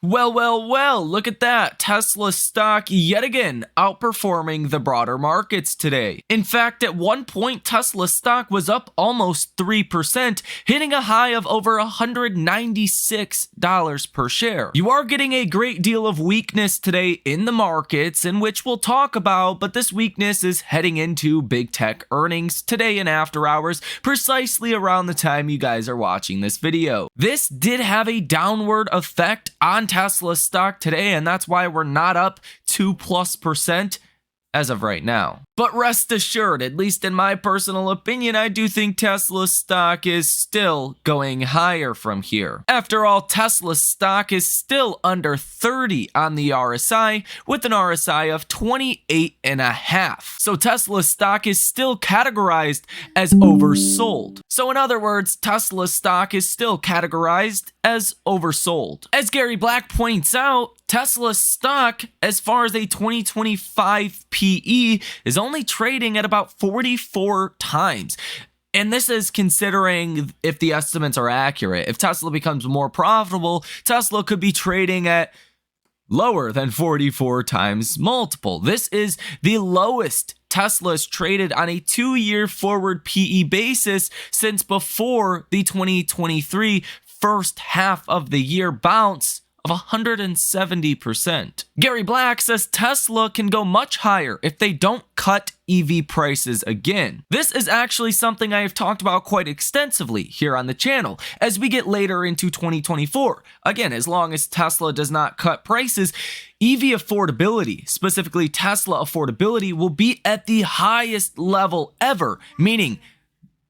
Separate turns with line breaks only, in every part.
Well, look at that. Tesla stock yet again outperforming the broader markets today. In fact, at one point, Tesla stock was up almost 3%, hitting a high of over $196 per share. You are getting a great deal of weakness today in the markets, in which we'll talk about, but this weakness is heading into big tech earnings today and after hours, precisely around the time you guys are watching this video. This did have a downward effect on Tesla stock today, and that's why we're not up 2+% as of right now. But rest assured, at least in my personal opinion, I do think Tesla stock is still going higher from here. After all, Tesla stock is still under 30 on the RSI, with an RSI of 28.5. So Tesla stock is still categorized as oversold. So in other words, Tesla stock is still categorized as oversold. As Gary Black points out, Tesla stock, as far as a 2025 PE, is only trading at about 44 times. And this is considering if the estimates are accurate. If Tesla becomes more profitable, Tesla could be trading at lower than 44 times multiple. This is the lowest Tesla's traded on a 2-year forward PE basis since before the 2023 first half of the year bounce of 170%. Gary Black says Tesla can go much higher if they don't cut EV prices again. This is actually something I have talked about quite extensively here on the channel as we get later into 2024. Again, as long as Tesla does not cut prices, EV affordability, specifically Tesla affordability, will be at the highest level ever, meaning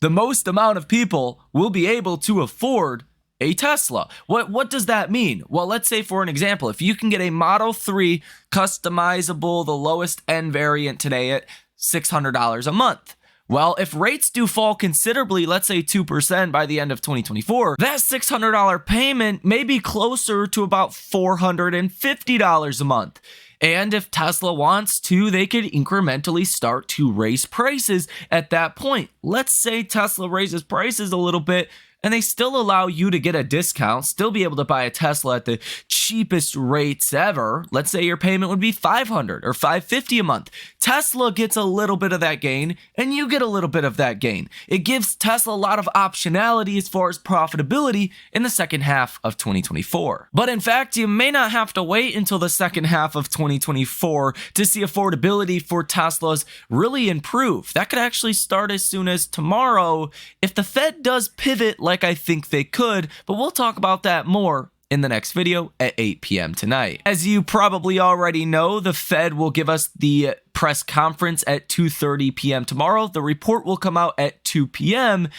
the most amount of people will be able to afford a Tesla. What does that mean? Well, let's say for an example, if you can get a Model 3 customizable, the lowest end variant today at $600 a month. Well, if rates do fall considerably, let's say 2% by the end of 2024, that $600 payment may be closer to about $450 a month. And if Tesla wants to, they could incrementally start to raise prices at that point. Let's say Tesla raises prices a little bit, and they still allow you to get a discount, still be able to buy a Tesla at the cheapest rates ever. Let's say your payment would be $500 or $550 a month. Tesla gets a little bit of that gain, and you get a little bit of that gain. It gives Tesla a lot of optionality as far as profitability in the second half of 2024. But in fact, you may not have to wait until the second half of 2024 to see affordability for Teslas really improve. That could actually start as soon as tomorrow if the Fed does pivot like I think they could, but we'll talk about that more in the next video at 8 p.m. tonight. As you probably already know, the Fed will give us the press conference at 2:30 p.m. tomorrow. The report will come out at 2 p.m.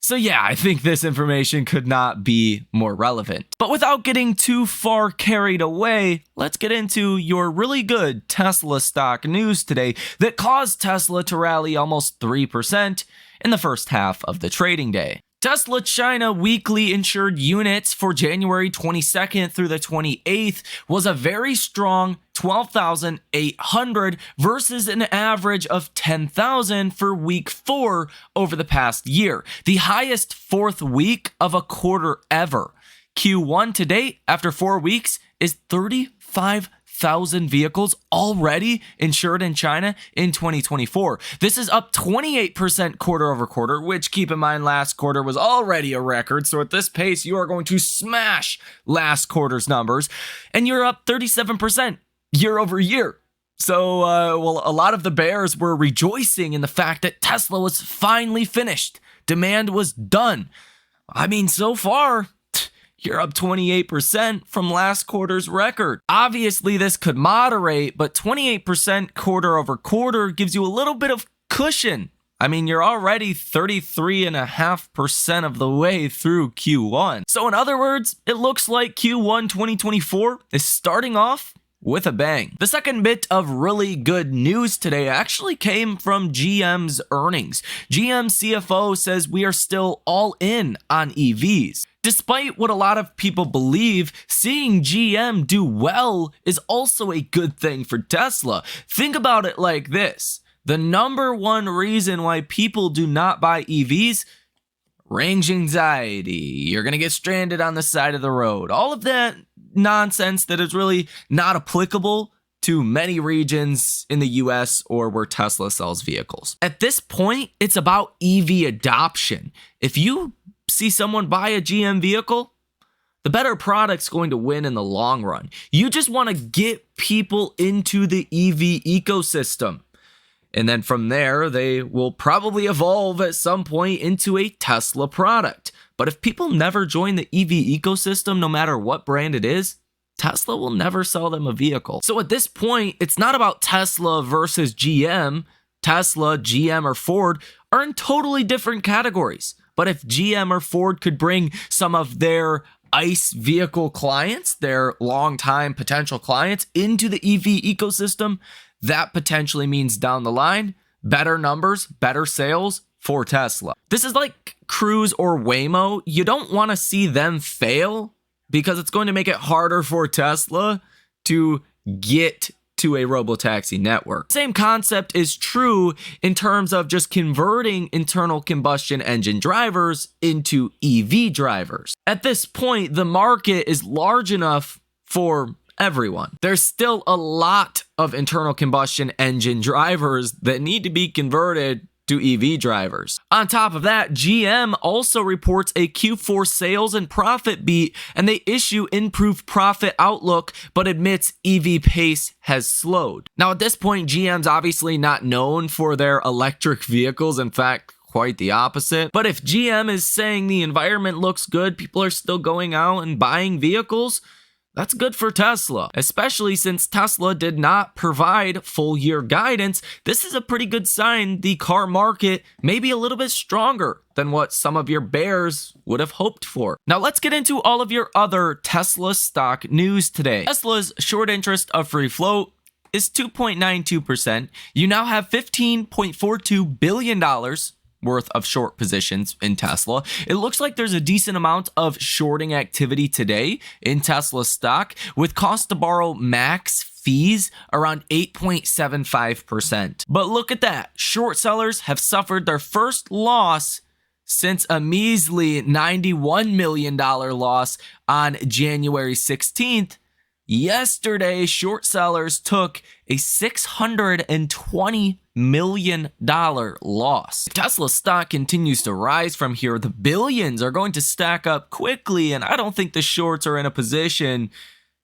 So yeah, I think this information could not be more relevant. But without getting too far carried away, let's get into your really good Tesla stock news today that caused Tesla to rally almost 3% in the first half of the trading day. Tesla China weekly insured units for January 22nd through the 28th was a very strong 12,800 versus an average of 10,000 for week 4 over the past year, the highest fourth week of a quarter ever. Q1 to date, after 4 weeks, is 35,000 vehicles already insured in China in 2024. This is up 28% quarter over quarter, which, keep in mind, last quarter was already a record. So at this pace, you are going to smash last quarter's numbers, and you're up 37% year over year. So, a lot of the bears were rejoicing in the fact that Tesla was finally finished. Demand was done. I mean, so far, you're up 28% from last quarter's record. Obviously, this could moderate, but 28% quarter over quarter gives you a little bit of cushion. I mean, you're already 33.5% of the way through Q1. So in other words, it looks like Q1 2024 is starting off with a bang. The second bit of really good news today actually came from GM's earnings. GM CFO says we are still all in on EVs. Despite what a lot of people believe, seeing GM do well is also a good thing for Tesla. Think about it like this. The number one reason why people do not buy EVs: range anxiety. You're going to get stranded on the side of the road. All of that nonsense that is really not applicable to many regions in the US or where Tesla sells vehicles. At this point, it's about EV adoption. If you see someone buy a GM vehicle, the better product's going to win in the long run. You just want to get people into the EV ecosystem. And then from there, they will probably evolve at some point into a Tesla product. But if people never join the EV ecosystem, no matter what brand it is, Tesla will never sell them a vehicle. So at this point, it's not about Tesla versus GM. Tesla, GM, or Ford are in totally different categories. But if GM or Ford could bring some of their ICE vehicle clients, their longtime potential clients, into the EV ecosystem, that potentially means down the line, better numbers, better sales for Tesla. This is like Cruise or Waymo. You don't want to see them fail because it's going to make it harder for Tesla to get to a robotaxi network. Same concept is true in terms of just converting internal combustion engine drivers into EV drivers. At this point, the market is large enough for everyone. There's still a lot of internal combustion engine drivers that need to be converted to EV drivers. On top of that, GM also reports a Q4 sales and profit beat, and they issue improved profit outlook, but admits EV pace has slowed. Now at this point, GM's obviously not known for their electric vehicles. In fact, quite the opposite. But if GM is saying the environment looks good, people are still going out and buying vehicles, that's good for Tesla, especially since Tesla did not provide full year guidance. This is a pretty good sign the car market may be a little bit stronger than what some of your bears would have hoped for. Now let's get into all of your other Tesla stock news today. Tesla's short interest of free float is 2.92%. You now have $15.42 billion worth of short positions in Tesla. It looks like there's a decent amount of shorting activity today in Tesla stock, with cost to borrow max fees around 8.75%. But look at that. Short sellers have suffered their first loss since a measly $91 million loss on January 16th. Yesterday, short sellers took a $620 million loss. If Tesla stock continues to rise from here, the billions are going to stack up quickly, and I don't think the shorts are in a position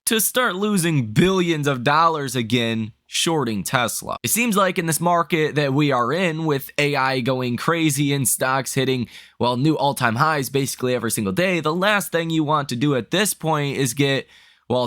to start losing billions of dollars again shorting Tesla. It seems like in this market that we are in, with AI going crazy and stocks hitting, well, new all-time highs basically every single day, the last thing you want to do at this point is get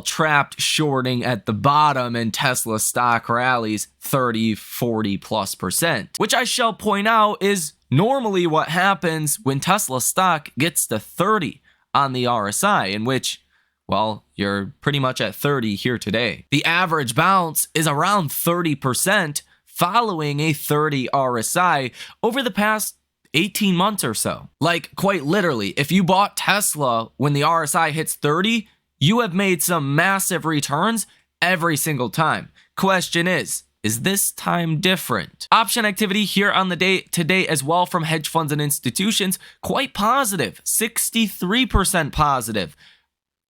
trapped shorting at the bottom and Tesla stock rallies 30, 40+%, which I shall point out is normally what happens when Tesla stock gets to 30 on the RSI, in which, well, you're pretty much at 30 here today. The average bounce is around 30% following a 30 RSI over the past 18 months or so. Like, quite literally, if you bought Tesla when the RSI hits 30, you have made some massive returns every single time. Question is this time different? Option activity here on the day today as well from hedge funds and institutions, quite positive, 63% positive.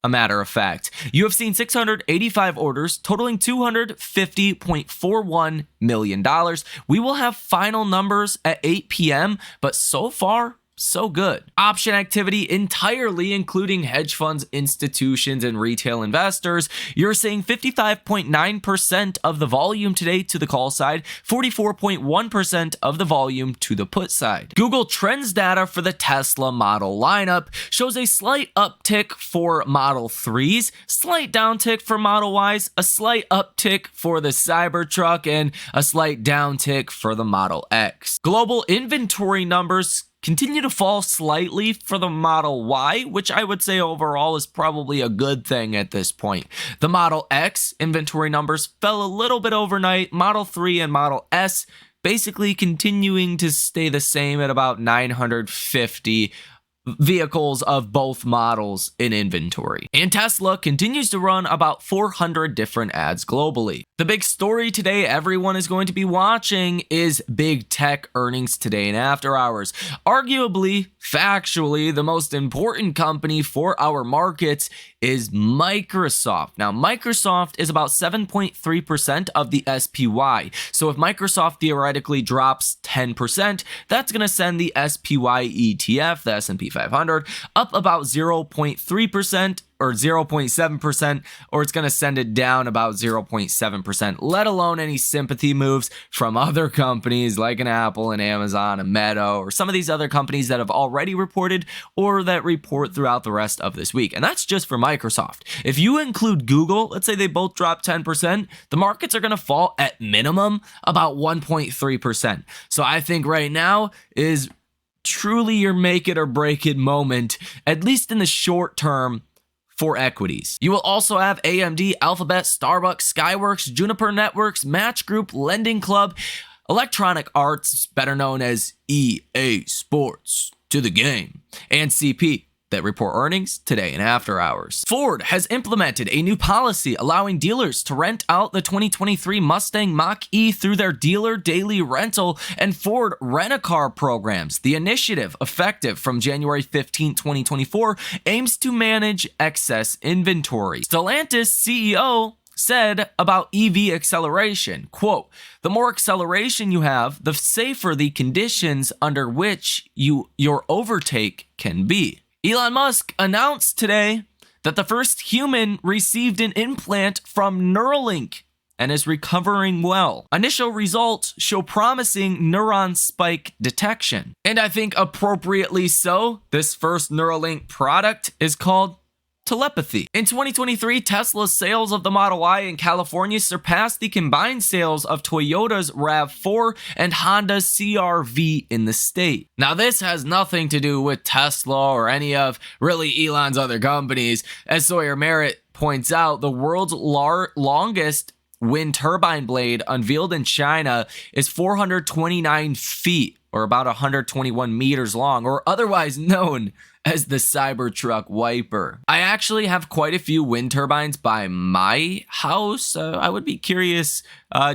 A matter of fact, you have seen 685 orders totaling $250.41 million. We will have final numbers at 8 p.m., but so far, so good. Option activity entirely including hedge funds, institutions, and retail investors. You're seeing 55.9% of the volume today to the call side, 44.1% of the volume to the put side. Google Trends data for the Tesla model lineup shows a slight uptick for Model 3s, slight downtick for Model Ys, a slight uptick for the Cybertruck, and a slight downtick for the Model X. Global inventory numbers continue to fall slightly for the Model Y, which I would say overall is probably a good thing at this point. The Model X inventory numbers fell a little bit overnight. Model 3 and Model S basically continuing to stay the same at about 950 vehicles of both models in inventory. And Tesla continues to run about 400 different ads globally. The big story today everyone is going to be watching is big tech earnings today in after hours. Arguably, factually, the most important company for our markets is Microsoft. Now, Microsoft is about 7.3% of the SPY. So if Microsoft theoretically drops 10%, that's going to send the SPY ETF, the S&P 500, up about 0.3%. Or 0.7%, or it's going to send it down about 0.7%, let alone any sympathy moves from other companies like an Apple and Amazon and Meta, or some of these other companies that have already reported or that report throughout the rest of this week. And that's just for Microsoft. If you include Google, let's say they both drop 10%, the markets are going to fall at minimum about 1.3%. So I think right now is truly your make it or break it moment, at least in the short term, for equities. You will also have AMD, Alphabet, Starbucks, Skyworks, Juniper Networks, Match Group, Lending Club, Electronic Arts, better known as EA Sports, to the game, and CP that report earnings today in after hours. Ford has implemented a new policy allowing dealers to rent out the 2023 Mustang Mach-E through their dealer daily rental and Ford Rent-A-Car programs. The initiative, effective from January 15, 2024, aims to manage excess inventory. Stellantis CEO said about EV acceleration, quote, "The more acceleration you have, the safer the conditions under which your overtake can be." Elon Musk announced today that the first human received an implant from Neuralink and is recovering well. Initial results show promising neuron spike detection. And I think appropriately so, this first Neuralink product is called telepathy. In 2023, Tesla's sales of the Model Y in California surpassed the combined sales of Toyota's RAV4 and Honda's CR-V in the state. Now, this has nothing to do with Tesla or any of really Elon's other companies. As Sawyer Merritt points out, the world's longest wind turbine blade unveiled in China is 429 feet, or about 121 meters long, or otherwise known as the Cybertruck Wiper. I actually have quite a few wind turbines by my house. I would be curious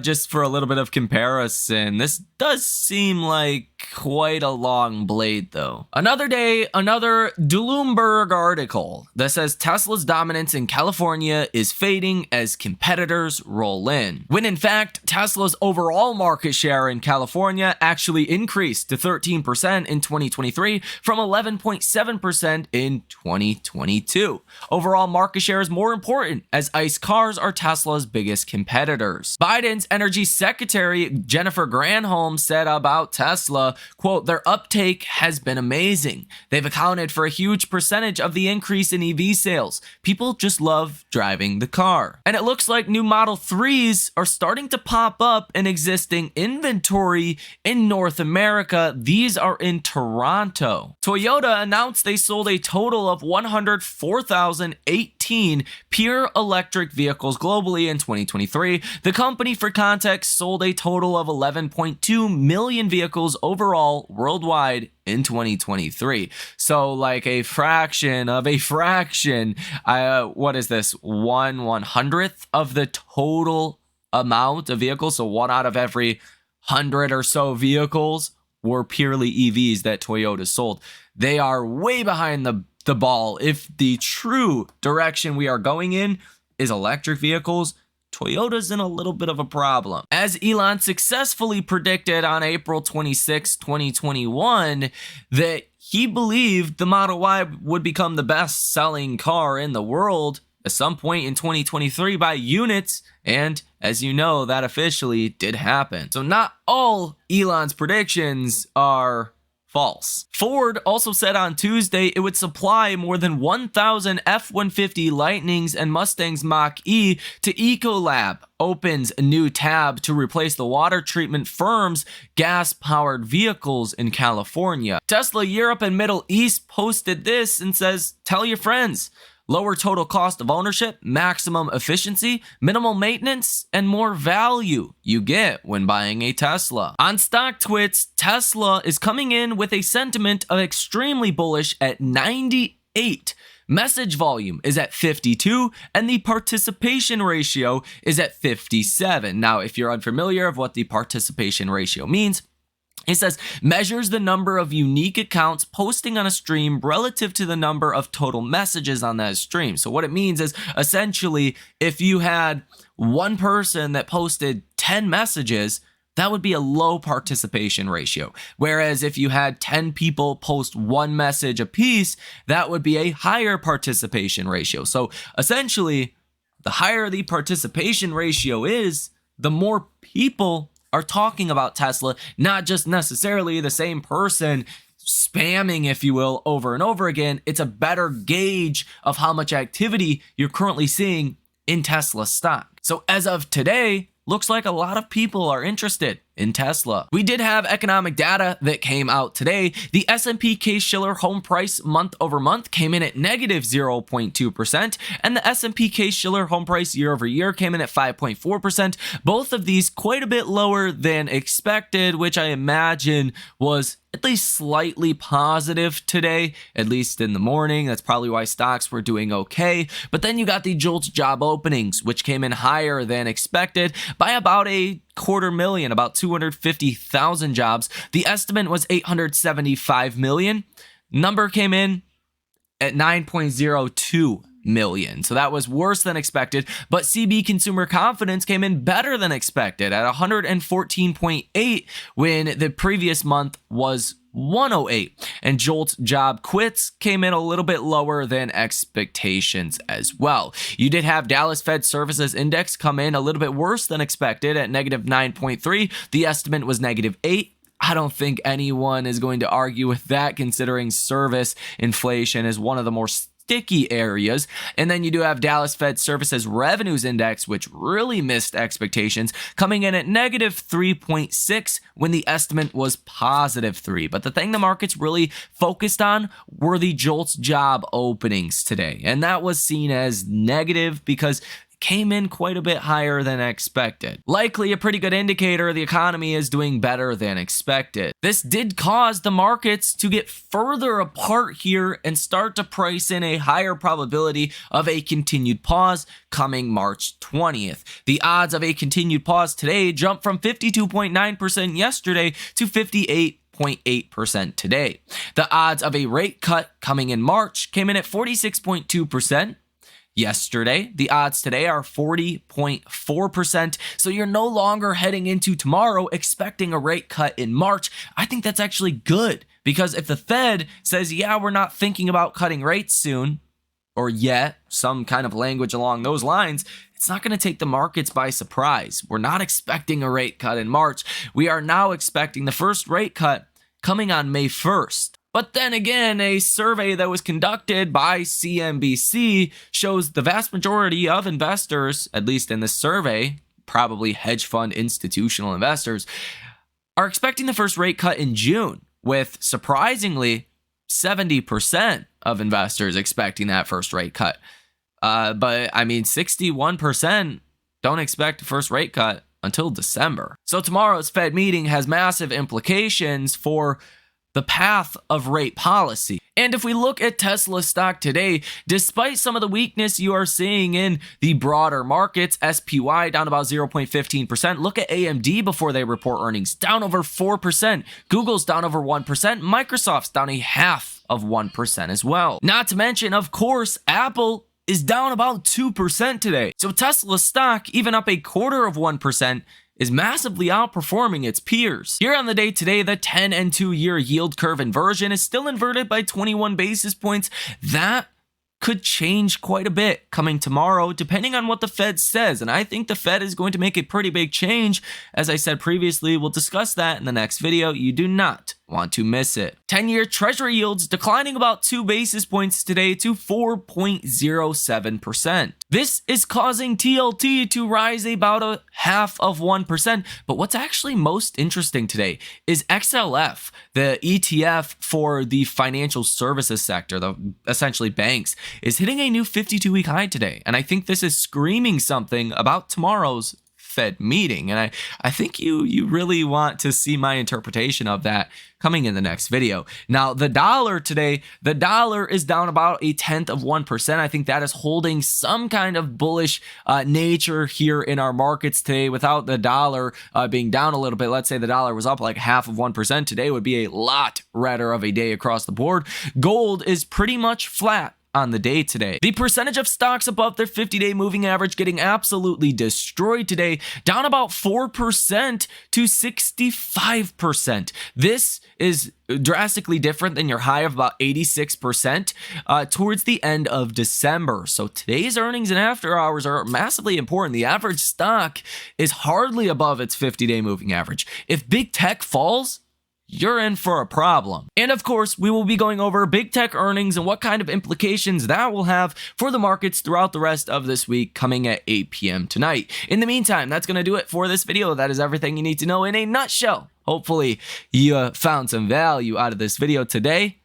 just for a little bit of comparison. This does seem like quite a long blade though. Another day, another Bloomberg article that says Tesla's dominance in California is fading as competitors roll in. When in fact, Tesla's overall market share in California actually increased to 13% in 2023 from 11.7% in 2022. Overall market share is more important as ICE cars are Tesla's biggest competitors. Biden's Energy Secretary Jennifer Granholm said about Tesla, quote, "Their uptake has been amazing. They've accounted for a huge percentage of the increase in EV sales. People just love driving the car." And it looks like new Model 3s are starting to pop up in existing inventory in North America. These are in Toronto. Toyota announced they sold a total of 104,018 pure electric vehicles globally in 2023. The company, for context, sold a total of 11.2 million vehicles overall worldwide in 2023. So like a fraction of a fraction, what is this, 1/100th of the total amount of vehicles? So 1 out of every 100 or so vehicles were purely EVs that Toyota sold. They are way behind the ball. If the true direction we are going in is electric vehicles, Toyota's in a little bit of a problem. As Elon successfully predicted on April 26, 2021, that he believed the Model Y would become the best-selling car in the world at some point in 2023 by units, and as you know, that officially did happen. So not all Elon's predictions are false. Ford also said on Tuesday it would supply more than 1,000 F-150 Lightnings and Mustangs Mach-E to Ecolab. Opens a new tab to replace the water treatment firm's gas-powered vehicles in California. Tesla Europe and Middle East posted this and says, "Tell your friends. Lower total cost of ownership, maximum efficiency, minimal maintenance, and more value you get when buying a Tesla." On StockTwits, Tesla is coming in with a sentiment of extremely bullish at 98, Message volume is at 52, and the participation ratio is at 57. Now, if you're unfamiliar of what the participation ratio means, it says measures the number of unique accounts posting on a stream relative to the number of total messages on that stream. So what it means is essentially if you had one person that posted 10 messages, that would be a low participation ratio. Whereas if you had 10 people post one message apiece, that would be a higher participation ratio. So essentially, the higher the participation ratio is, the more people are talking about Tesla, not just necessarily the same person spamming, if you will, over and over again. It's a better gauge of how much activity you're currently seeing in Tesla stock. So as of today, looks like a lot of people are interested in Tesla. We did have economic data that came out today. The S&P Case-Shiller home price month over month came in at negative 0.2%, and the S&P Case-Shiller home price year over year came in at 5.4%. Both of these quite a bit lower than expected, which I imagine was at least slightly positive today, at least in the morning. That's probably why stocks were doing okay. But then you got the JOLTS job openings, which came in higher than expected by about a 250,000, about 250,000 jobs. The estimate was 875 million. Number came in at 9.02 million. So that was worse than expected, but CB consumer confidence came in better than expected at 114.8 when the previous month was 108. And JOLTS job quits came in a little bit lower than expectations as well. You did have Dallas Fed Services Index come in a little bit worse than expected at negative 9.3. The estimate was negative 8. I don't think anyone is going to argue with that, considering service inflation is one of the more sticky areas. And then you do have Dallas Fed Services Revenues Index, which really missed expectations, coming in at negative 3.6 when the estimate was positive 3. But the thing the markets really focused on were the JOLTS job openings today. And that was seen as negative because came in quite a bit higher than expected. Likely a pretty good indicator the economy is doing better than expected. This did cause the markets to get further apart here and start to price in a higher probability of a continued pause coming March 20th. The odds of a continued pause today jumped from 52.9% yesterday to 58.8% today. The odds of a rate cut coming in March came in at 46.2%. Yesterday. The odds today are 40.4%. So you're no longer heading into tomorrow expecting a rate cut in March. I think that's actually good, because if the Fed says, yeah, we're not thinking about cutting rates soon, or yet, some kind of language along those lines, it's not going to take the markets by surprise. We're not expecting a rate cut in March. We are now expecting the first rate cut coming on May 1st. But then again, a survey that was conducted by CNBC shows the vast majority of investors, at least in this survey, probably hedge fund institutional investors, are expecting the first rate cut in June, with surprisingly 70% of investors expecting that first rate cut. But I mean, 61% don't expect a first rate cut until December. So tomorrow's Fed meeting has massive implications for the path of rate policy. And if we look at Tesla stock today, despite some of the weakness you are seeing in the broader markets, SPY down about 0.15%. Look at AMD before they report earnings, down over 4%. Google's down over 1%. Microsoft's down a half of 1% as well. Not to mention, of course, Apple is down about 2% today. So Tesla stock, even up a quarter of 1%, is massively outperforming its peers. Here on the day today, the 10 and 2-year yield curve inversion is still inverted by 21 basis points. That could change quite a bit coming tomorrow, depending on what the Fed says. And I think the Fed is going to make a pretty big change. As I said previously, we'll discuss that in the next video. You do not want to miss it. 10-year Treasury yields declining about 2 basis points today to 4.07%. This is causing TLT to rise about a half of 1%. But what's actually most interesting today is XLF, the ETF for the financial services sector, essentially banks, is hitting a new 52-week high today. And I think this is screaming something about tomorrow's Fed meeting. And I think you really want to see my interpretation of that coming in the next video. Now, the dollar today, the dollar is down about 0.1%. I think that is holding some kind of bullish nature here in our markets today. Without the dollar being down a little bit, let's say the dollar was up like 0.5%, today would be a lot redder of a day across the board. Gold is pretty much flat on the day today. The percentage of stocks above their 50-day moving average getting absolutely destroyed today, down about 4% to 65%. This is drastically different than your high of about 86% towards the end of December. So today's earnings and after hours are massively important. The average stock is hardly above its 50-day moving average. If big tech falls, you're in for a problem. And of course, we will be going over big tech earnings and what kind of implications that will have for the markets throughout the rest of this week coming at 8 p.m. tonight. In the meantime, that's going to do it for this video. That is everything you need to know in a nutshell. Hopefully, you found some value out of this video today.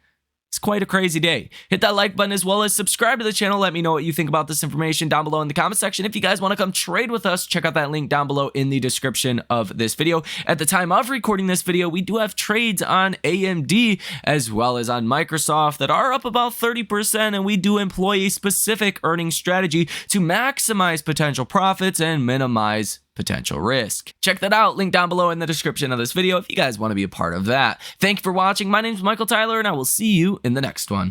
It's quite a crazy day. Hit that like button as well as subscribe to the channel. Let me know what you think about this information down below in the comment section. If you guys want to come trade with us, check out that link down below in the description of this video. At the time of recording this video, we do have trades on AMD as well as on Microsoft that are up about 30%, and we do employ a specific earnings strategy to maximize potential profits and minimize potential risk. Check that out, link down below in the description of this video if you guys want to be a part of that. Thank you for watching. My name is Michael Tyler, and I will see you in the next one.